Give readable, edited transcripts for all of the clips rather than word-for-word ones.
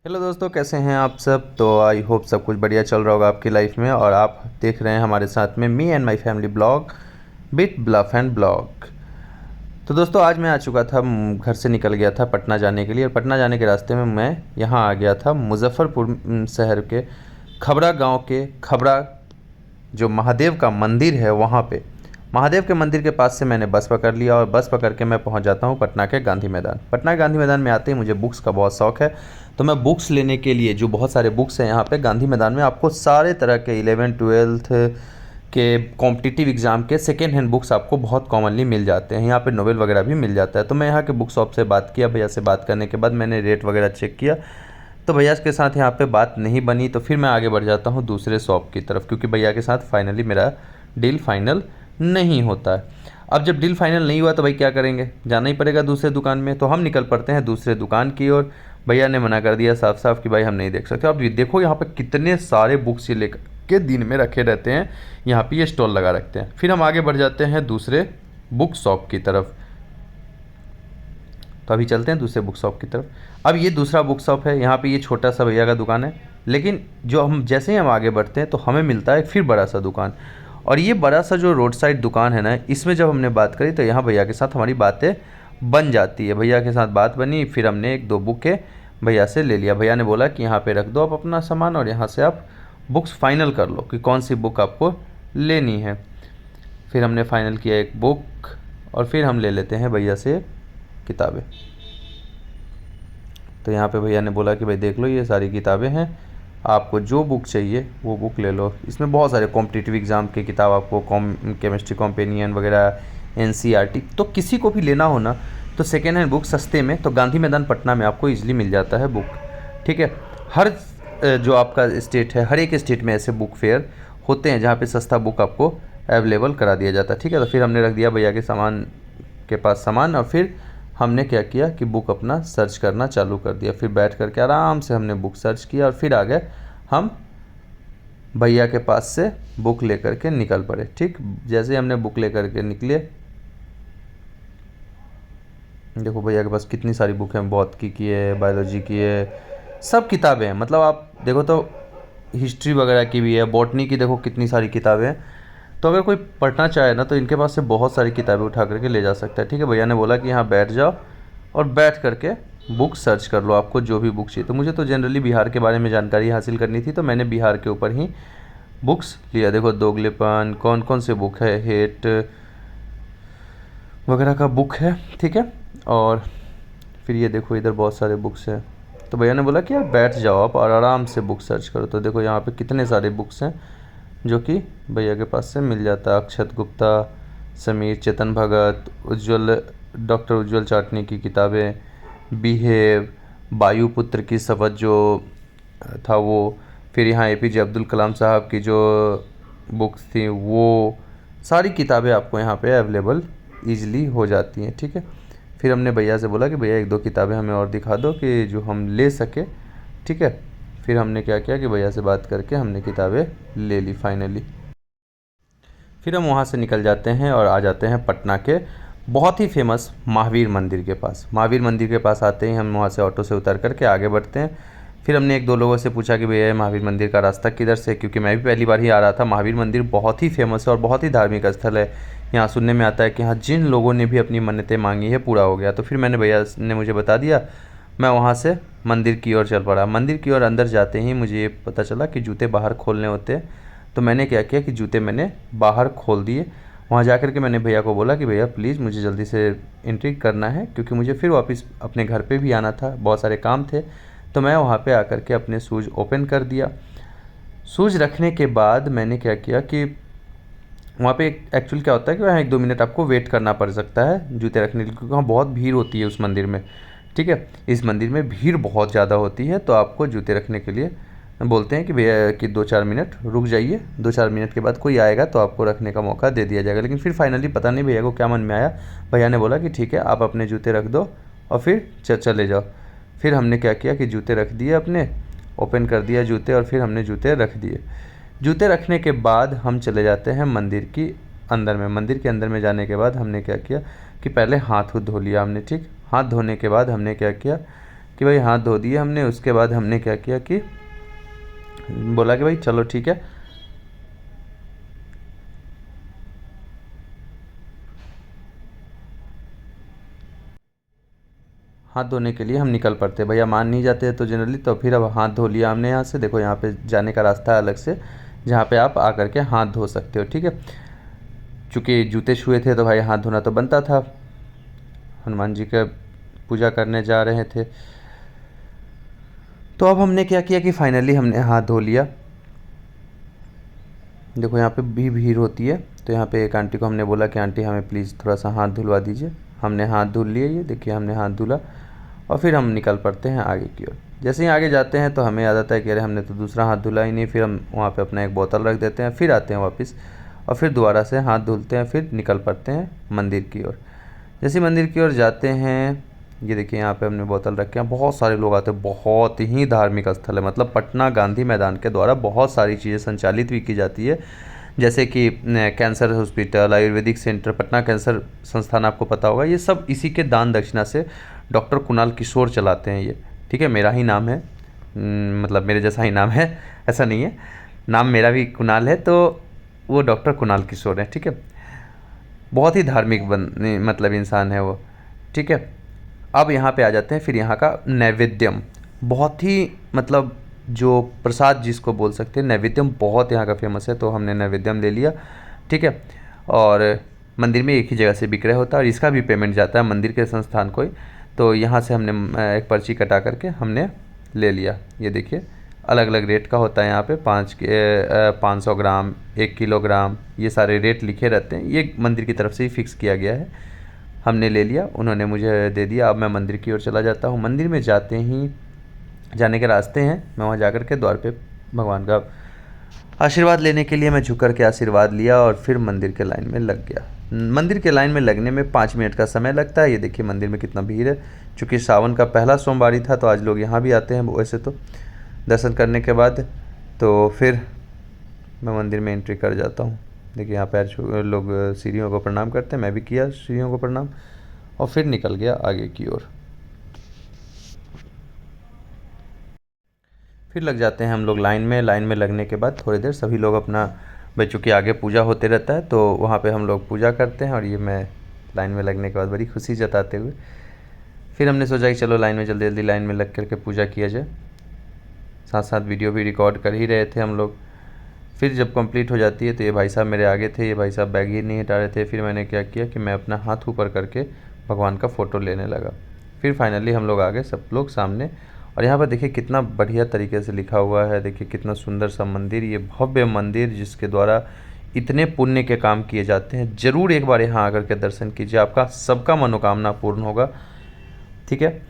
Hello दोस्तों, कैसे हैं आप सब। तो आई होप सब कुछ बढ़िया चल रहा होगा आपकी लाइफ में। और आप देख रहे हैं हमारे साथ में me and my family blog bit bluff and blog. तो दोस्तों, आज मैं आ चुका था, घर से निकल गया था पटना जाने के लिए। और पटना जाने के रास्ते में मैं यहाँ आ गया था मुजफ्फरपुर शहर के खबरा गांव के खबरा जो महादेव का मंदिर है वहाँ पे। महादेव के मंदिर के पास से मैंने बस पकड़ लिया और बस पकड़ के मैं पहुँच जाता हूँ पटना के गांधी मैदान। पटना के गांधी मैदान में आते ही मुझे बुक्स का बहुत शौक़ है, तो मैं बुक्स लेने के लिए, जो बहुत सारे बुक्स हैं यहाँ पे गांधी मैदान में, आपको सारे तरह के 11th 12th के कॉम्पिटिटिव एग्ज़ाम के सेकेंड हैंड बुक्स आपको बहुत कॉमनली मिल जाते हैं। यहाँ पे नोवेल वगैरह भी मिल जाता है। तो मैं यहाँ के बुक शॉप से बात किया, भैया से बात करने के बाद मैंने रेट वगैरह चेक किया, तो भैया के साथ यहाँ पे बात नहीं बनी। तो फिर मैं आगे बढ़ जाता हूँ दूसरे शॉप की तरफ, क्योंकि भैया के साथ फाइनली मेरा डील फाइनल नहीं होता है। अब जब डील फाइनल नहीं हुआ तो भाई क्या करेंगे, जाना ही पड़ेगा दूसरे दुकान में। तो हम निकल पड़ते हैं दूसरे दुकान की ओर। भैया ने मना कर दिया साफ साफ कि भाई हम नहीं देख सकते। अब ये देखो यहाँ पे कितने सारे बुक्स ये लेकर के दिन में रखे रहते हैं, यहाँ पे ये स्टॉल लगा रखते हैं। फिर हम आगे बढ़ जाते हैं दूसरे बुक शॉप की तरफ। तो अभी चलते हैं दूसरे बुक शॉप की तरफ। अब ये दूसरा बुक शॉप है, यहाँ पे ये छोटा सा भैया का दुकान है। लेकिन जो हम जैसे ही हम आगे बढ़ते हैं तो हमें मिलता है फिर बड़ा सा दुकान। और ये बड़ा सा जो रोड साइड दुकान है ना, इसमें जब हमने बात करी तो यहाँ भैया के साथ हमारी बातें बन जाती है। भैया के साथ बात बनी, फिर हमने एक दो बुकें भैया से ले लिया। भैया ने बोला कि यहाँ पे रख दो आप अपना सामान और यहाँ से आप बुक्स फाइनल कर लो कि कौन सी बुक आपको लेनी है। फिर हमने फाइनल किया एक बुक और फिर हम ले लेते हैं भैया से किताबें। तो यहाँ पे भैया ने बोला कि भाई देख लो ये सारी किताबें हैं, आपको जो बुक चाहिए वो बुक ले लो। इसमें बहुत सारे कॉम्पिटिटिव एग्ज़ाम के किताब आपको, केमिस्ट्री कॉम्पेनियन वगैरह, एनसीईआरटी, तो किसी को भी लेना हो ना तो सेकेंड हैंड बुक सस्ते में तो गांधी मैदान पटना में आपको ईजिली मिल जाता है बुक। ठीक है, हर जो आपका स्टेट है, हर एक स्टेट में ऐसे बुक फेयर होते हैं जहाँ पे सस्ता बुक आपको अवेलेबल करा दिया जाता है। ठीक है, तो फिर हमने रख दिया भैया के सामान के पास सामान और फिर हमने क्या किया कि बुक अपना सर्च करना चालू कर दिया। फिर बैठ करके आराम से हमने बुक सर्च किया और फिर आ गए हम भैया के पास से बुक लेकर के निकल पड़े। ठीक, जैसे ही हमने बुक लेकर के निकले, देखो भैया के पास कितनी सारी बुक हैं, भौतिकी की है, बायोलॉजी की है, सब किताबें हैं। मतलब आप देखो तो हिस्ट्री वगैरह की भी है, बॉटनी की देखो कितनी सारी किताबें हैं। तो अगर कोई पढ़ना चाहे ना तो इनके पास से बहुत सारी किताबें उठा करके ले जा सकता है। ठीक है, भैया ने बोला कि यहाँ बैठ जाओ और बैठ करके बुक सर्च कर लो, आपको जो भी बुक चाहिए। तो मुझे तो जनरली बिहार के बारे में जानकारी हासिल करनी थी, तो मैंने बिहार के ऊपर ही बुक्स लिया। देखो दोगलेपन, कौन कौन से बुक है, हेट वगैरह का बुक है। ठीक है, और फिर ये देखो इधर बहुत सारे बुक्स हैं। तो भैया ने बोला कि यार बैठ जाओ आप और आराम से बुक सर्च करो। तो देखो यहाँ पे कितने सारे बुक्स हैं जो कि भैया के पास से मिल जाता है। अक्षत गुप्ता, समीर, चेतन भगत, उज्जवल, डॉक्टर उज्जवल चाटनी की किताबें, बिहेव, वायुपुत्र की शपथ जो था वो, फिर यहाँ एपीजे अब्दुल कलाम साहब की जो बुक्स थी वो सारी किताबें आपको यहाँ पे अवेलेबल ईजिली हो जाती हैं। ठीक है, फिर हमने भैया से बोला कि भैया एक दो किताबें हमें और दिखा दो कि जो हम ले सके। ठीक है, फिर हमने क्या किया कि भैया से बात करके हमने किताबें ले ली फाइनली। फिर हम वहाँ से निकल जाते हैं और आ जाते हैं पटना के बहुत ही फेमस महावीर मंदिर के पास। महावीर मंदिर के पास आते ही हम वहाँ से ऑटो से उतर करके आगे बढ़ते हैं। फिर हमने एक दो लोगों से पूछा कि भैया महावीर मंदिर का रास्ता किधर से, क्योंकि मैं भी पहली बार ही आ रहा था। महावीर मंदिर बहुत ही फेमस है और बहुत ही धार्मिक स्थल है। यहाँ सुनने में आता है कि यहाँ जिन लोगों ने भी अपनी मन्नतें मांगी है पूरा हो गया। तो फिर मैंने भैया ने मुझे बता दिया, मैं वहाँ से मंदिर की ओर चल पड़ा। मंदिर की ओर अंदर जाते ही मुझे ये पता चला कि जूते बाहर खोलने होते हैं। तो मैंने क्या किया कि जूते मैंने बाहर खोल दिए। वहाँ जा कर के मैंने भैया को बोला कि भैया प्लीज़ मुझे जल्दी से एंट्री करना है, क्योंकि मुझे फिर वापस अपने घर पे भी आना था, बहुत सारे काम थे। तो मैं वहाँ पे आकर के अपने शूज़ ओपन कर दिया। शूज़ रखने के बाद मैंने क्या किया कि वहाँ पे एक्चुअल क्या होता है कि वहाँ 1-2 मिनट आपको वेट करना पड़ सकता है जूते रखने के लिए, क्योंकि वहाँ बहुत भीड़ होती है उस मंदिर में। ठीक है, इस मंदिर में भीड़ बहुत ज़्यादा होती है, तो आपको जूते रखने के लिए बोलते हैं कि भैया कि 2-4 मिनट रुक जाइए, 2-4 मिनट के बाद कोई आएगा तो आपको रखने का मौका दे दिया जाएगा। लेकिन फिर फाइनली पता नहीं भैया को क्या मन में आया, भैया ने बोला कि ठीक है आप अपने जूते रख दो और फिर चले जाओ। फिर हमने क्या किया कि जूते रख दिए अपने, ओपन कर दिया जूते और फिर हमने जूते रख दिए। जूते रखने के बाद हम चले जाते हैं मंदिर की अंदर में। मंदिर के अंदर में जाने के बाद हमने क्या किया कि पहले हाथ धो लिया हमने। ठीक, हाथ धोने के बाद हमने क्या किया कि भाई हाथ धो दिए हमने। उसके बाद हमने क्या किया कि बोला कि भाई चलो ठीक है, हाथ धोने के लिए हम निकल पड़ते। भैया मान नहीं जाते तो जनरली, तो फिर अब हाथ धो लिया हमने यहाँ से। देखो यहाँ पे जाने का रास्ता है अलग से, जहाँ पे आप आकर के हाथ धो सकते हो, ठीक है। चूँकि जूते छुए थे तो भाई हाथ धोना तो बनता था, हनुमान जी का पूजा करने जा रहे थे। तो अब हमने क्या किया कि फाइनली हमने हाथ धो लिया। देखो यहाँ पे भी भीड़ होती है, तो यहाँ पे एक आंटी को हमने बोला कि आंटी हमें प्लीज़ थोड़ा सा हाथ धुलवा दीजिए। हमने हाथ धुल लिए, ये देखिए हमने हाथ धुला, और फिर हम निकल पड़ते हैं आगे की ओर। जैसे ही आगे जाते हैं तो हमें याद आता है कि अरे हमने तो दूसरा हाथ धुला ही नहीं। फिर हम वहाँ पे अपना एक बोतल रख देते हैं, फिर आते हैं वापस और फिर दोबारा से हाथ धुलते हैं, फिर निकल पड़ते हैं मंदिर की ओर। जैसे मंदिर की ओर जाते हैं, ये देखिए यहाँ पे हमने बोतल रखे हैं, बहुत सारे लोग आते हैं। बहुत ही धार्मिक स्थल है, मतलब पटना गांधी मैदान के द्वारा बहुत सारी चीज़ें संचालित भी की जाती है, जैसे कि cancer hospital, Ayurvedic centre, Patna cancer संस्थान, आपको पता होगा। ये सब इसी के दान दक्षिणा से डॉक्टर कुणाल किशोर चलाते हैं ये, ठीक है। मेरा ही नाम है, मतलब मेरे जैसा ही नाम है, ऐसा नहीं है, नाम मेरा भी कुणाल है, तो वो डॉक्टर कुणाल किशोर है, ठीक है। बहुत ही धार्मिक मतलब इंसान है वो, ठीक है। अब यहाँ पे आ जाते हैं फिर यहाँ का नैवेद्यम। बहुत ही मतलब जो प्रसाद जिसको बोल सकते हैं, नैवेद्यम बहुत यहाँ का फेमस है। तो हमने नैवेद्यम ले लिया, ठीक है। और मंदिर में एक ही जगह से विक्रय होता है और इसका भी पेमेंट जाता है मंदिर के संस्थान को ही। तो यहाँ से हमने एक पर्ची कटा करके हमने ले लिया। ये देखिए अलग अलग रेट का होता है यहाँ पे, 500 ग्राम, 1 किलोग्राम, ये सारे रेट लिखे रहते हैं। ये मंदिर की तरफ से ही फिक्स किया गया है। हमने ले लिया, उन्होंने मुझे दे दिया। अब मैं मंदिर की ओर चला जाता हूँ। मंदिर में जाते ही जाने के रास्ते हैं, मैं वहाँ जा कर के द्वार पे भगवान का आशीर्वाद लेने के लिए मैं झुक कर के आशीर्वाद लिया और फिर मंदिर के लाइन में लग गया। मंदिर के लाइन में लगने में 5 मिनट का समय लगता है। ये देखिए मंदिर में कितना भीड़ है। चूँकि सावन का पहला सोमवारी था तो आज लोग यहाँ भी आते हैं वैसे तो दर्शन करने के बाद। तो फिर मैं मंदिर में एंट्री कर जाता हूँ। देखिए यहाँ पैर लोग सीढ़ियों को प्रणाम करते हैं, मैं भी किया सीढ़ियों को प्रणाम और फिर निकल गया आगे की ओर। फिर लग जाते हैं हम लोग लाइन में। लाइन में लगने के बाद थोड़ी देर सभी लोग अपना, भाई चूँकि आगे पूजा होते रहता है तो वहाँ पे हम लोग पूजा करते हैं। और ये मैं लाइन में लगने के बाद बड़ी खुशी जताते हुए फिर हमने सोचा कि चलो लाइन में जल्दी जल्दी लाइन में लग करके पूजा किया जाए। साथ साथ वीडियो भी रिकॉर्ड कर ही रहे थे हम लोग। फिर जब कंप्लीट हो जाती है तो ये भाई साहब मेरे आगे थे, ये भाई साहब बैग ही नहीं हटा रहे थे। फिर मैंने क्या किया कि मैं अपना हाथ ऊपर करके भगवान का फ़ोटो लेने लगा। फिर फाइनली हम लोग आ गए सब लोग सामने। और यहाँ पर देखिए कितना बढ़िया तरीके से लिखा हुआ है, देखिए कितना सुंदर सा मंदिर, ये भव्य मंदिर जिसके द्वारा इतने पुण्य के काम किए जाते हैं। ज़रूर एक बार यहाँ आकर के दर्शन कीजिए, आपका सबका मनोकामना पूर्ण होगा, ठीक है।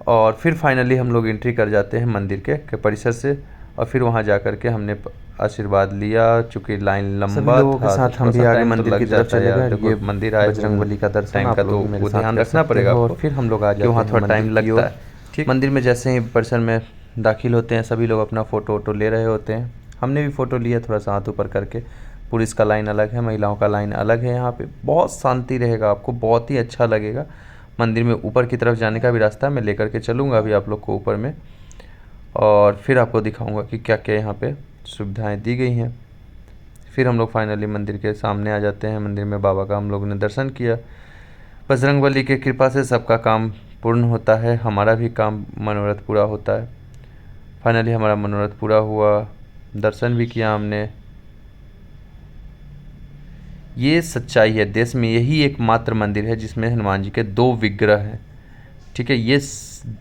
और फिर फाइनली हम लोग एंट्री कर जाते हैं मंदिर के परिसर से। और फिर वहाँ जा कर के हमने आशीर्वाद लिया। चूँकि लाइन लंबा लोगों के था साथ हम भी आगे मंदिर की तरफ चले गए। ये मंदिर आए बजरंगबली का दर्शन टाइम आप का, लोग तो भी मेरे वो साथ ध्यान कर रखना सकते पड़ेगा हो। आपको। और फिर हम लोग आ कि जाते वहाँ हैं थोड़ा टाइम मंदिर की लगता ओर। है, ठीक। मंदिर में जैसे ही परिसर में दाखिल होते हैं सभी लोग अपना फ़ोटो वोटो ले रहे होते हैं। हमने भी फ़ोटो लिया थोड़ा सा हाथ ऊपर करके। पुलिस का लाइन अलग है, महिलाओं का लाइन अलग है। यहाँ पे बहुत शांति रहेगा, आपको बहुत ही अच्छा लगेगा। मंदिर में ऊपर की तरफ जाने का भी रास्ता मैं लेकर के चलूँगा अभी आप लोग को ऊपर में, और फिर आपको दिखाऊंगा कि क्या क्या यहाँ पे सुविधाएं दी गई हैं। फिर हम लोग फाइनली मंदिर के सामने आ जाते हैं। मंदिर में बाबा का हम लोगों ने दर्शन किया। बजरंगबली की कृपा से सबका काम पूर्ण होता है, हमारा भी काम मनोरथ पूरा होता है। फाइनली हमारा मनोरथ पूरा हुआ, दर्शन भी किया हमने। ये सच्चाई है, देश में यही एकमात्र मंदिर है जिसमें हनुमान जी के 2 विग्रह हैं, ठीक है। ये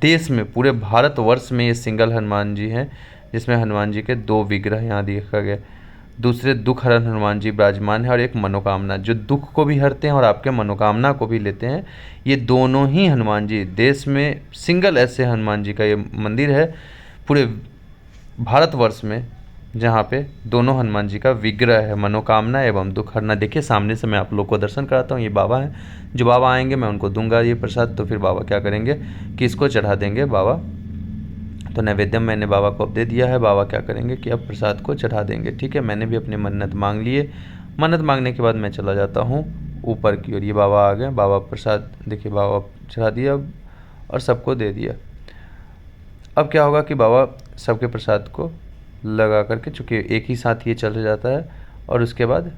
देश में पूरे भारतवर्ष में ये सिंगल हनुमान जी हैं जिसमें हनुमान जी के 2 विग्रह यहाँ देखा गया। दूसरे दुख हरण हनुमान जी विराजमान है और एक मनोकामना, जो दुख को भी हरते हैं और आपके मनोकामना को भी लेते हैं। ये दोनों ही हनुमान जी, देश में सिंगल ऐसे हनुमान जी का ये मंदिर है पूरे भारतवर्ष में जहाँ पे दोनों हनुमान जी का विग्रह है, मनोकामना एवं दुख हरना। देखिए सामने से मैं आप लोग को दर्शन कराता हूँ। ये बाबा हैं, जो बाबा आएंगे मैं उनको दूंगा ये प्रसाद। तो फिर बाबा क्या करेंगे कि इसको चढ़ा देंगे बाबा। तो नैवेद्यम मैंने बाबा को अब दे दिया है। बाबा क्या करेंगे कि अब प्रसाद को चढ़ा देंगे, ठीक है। मैंने भी अपनी मन्नत मांग लिए। मन्नत मांगने के बाद मैं चला जाता हूँ ऊपर की ओर। ये बाबा आ गए, बाबा प्रसाद देखिए बाबा चढ़ा दिया और सबको दे दिया। अब क्या होगा कि बाबा सबके प्रसाद को लगा करके, चूँकि एक ही साथ ये चल जाता है, और उसके बाद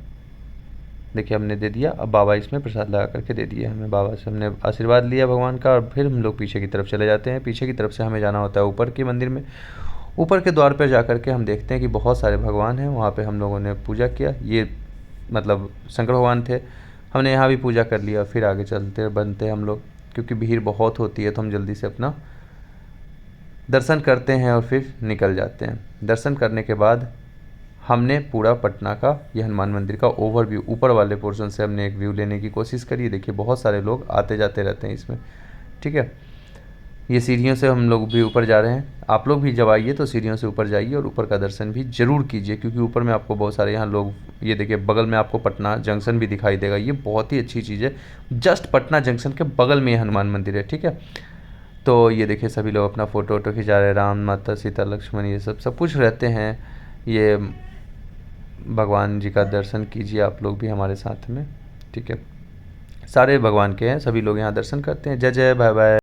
देखिए हमने दे दिया। अब बाबा इसमें प्रसाद लगा करके दे दिया हमें, बाबा से हमने आशीर्वाद लिया भगवान का, और फिर हम लोग पीछे की तरफ चले जाते हैं। पीछे की तरफ से हमें जाना होता है ऊपर के मंदिर में। ऊपर के द्वार पर जा करके हम देखते हैं कि बहुत सारे भगवान हैं, वहाँ पे हम लोगों ने पूजा किया। ये मतलब शंकर भगवान थे, हमने यहाँ भी पूजा कर लिया। फिर आगे चलते बनते हम लोग, क्योंकि भीड़ बहुत होती है तो हम जल्दी से अपना दर्शन करते हैं और फिर निकल जाते हैं। दर्शन करने के बाद हमने पूरा पटना का, ये हनुमान मंदिर का ओवरव्यू, ऊपर वाले पोर्शन से हमने एक व्यू लेने की कोशिश करी। देखिए बहुत सारे लोग आते जाते रहते हैं इसमें, ठीक है। ये सीढ़ियों से हम लोग भी ऊपर जा रहे हैं। आप लोग भी जब आइए तो सीढ़ियों से ऊपर जाइए और ऊपर का दर्शन भी ज़रूर कीजिए, क्योंकि ऊपर में आपको बहुत सारे यहाँ लोग, ये देखिए बगल में आपको पटना जंक्शन भी दिखाई देगा। ये बहुत ही अच्छी चीज़ है, जस्ट पटना जंक्शन के बगल में हनुमान मंदिर है, ठीक है। तो ये देखिए सभी लोग अपना फ़ोटो वोटो खिंचा रहे हैं, राम माता सीता लक्ष्मण ये सब कुछ रहते हैं। ये भगवान जी का दर्शन कीजिए आप लोग भी हमारे साथ में, ठीक है। सारे भगवान के हैं, सभी लोग यहाँ दर्शन करते हैं। जय जय, बाय बाय।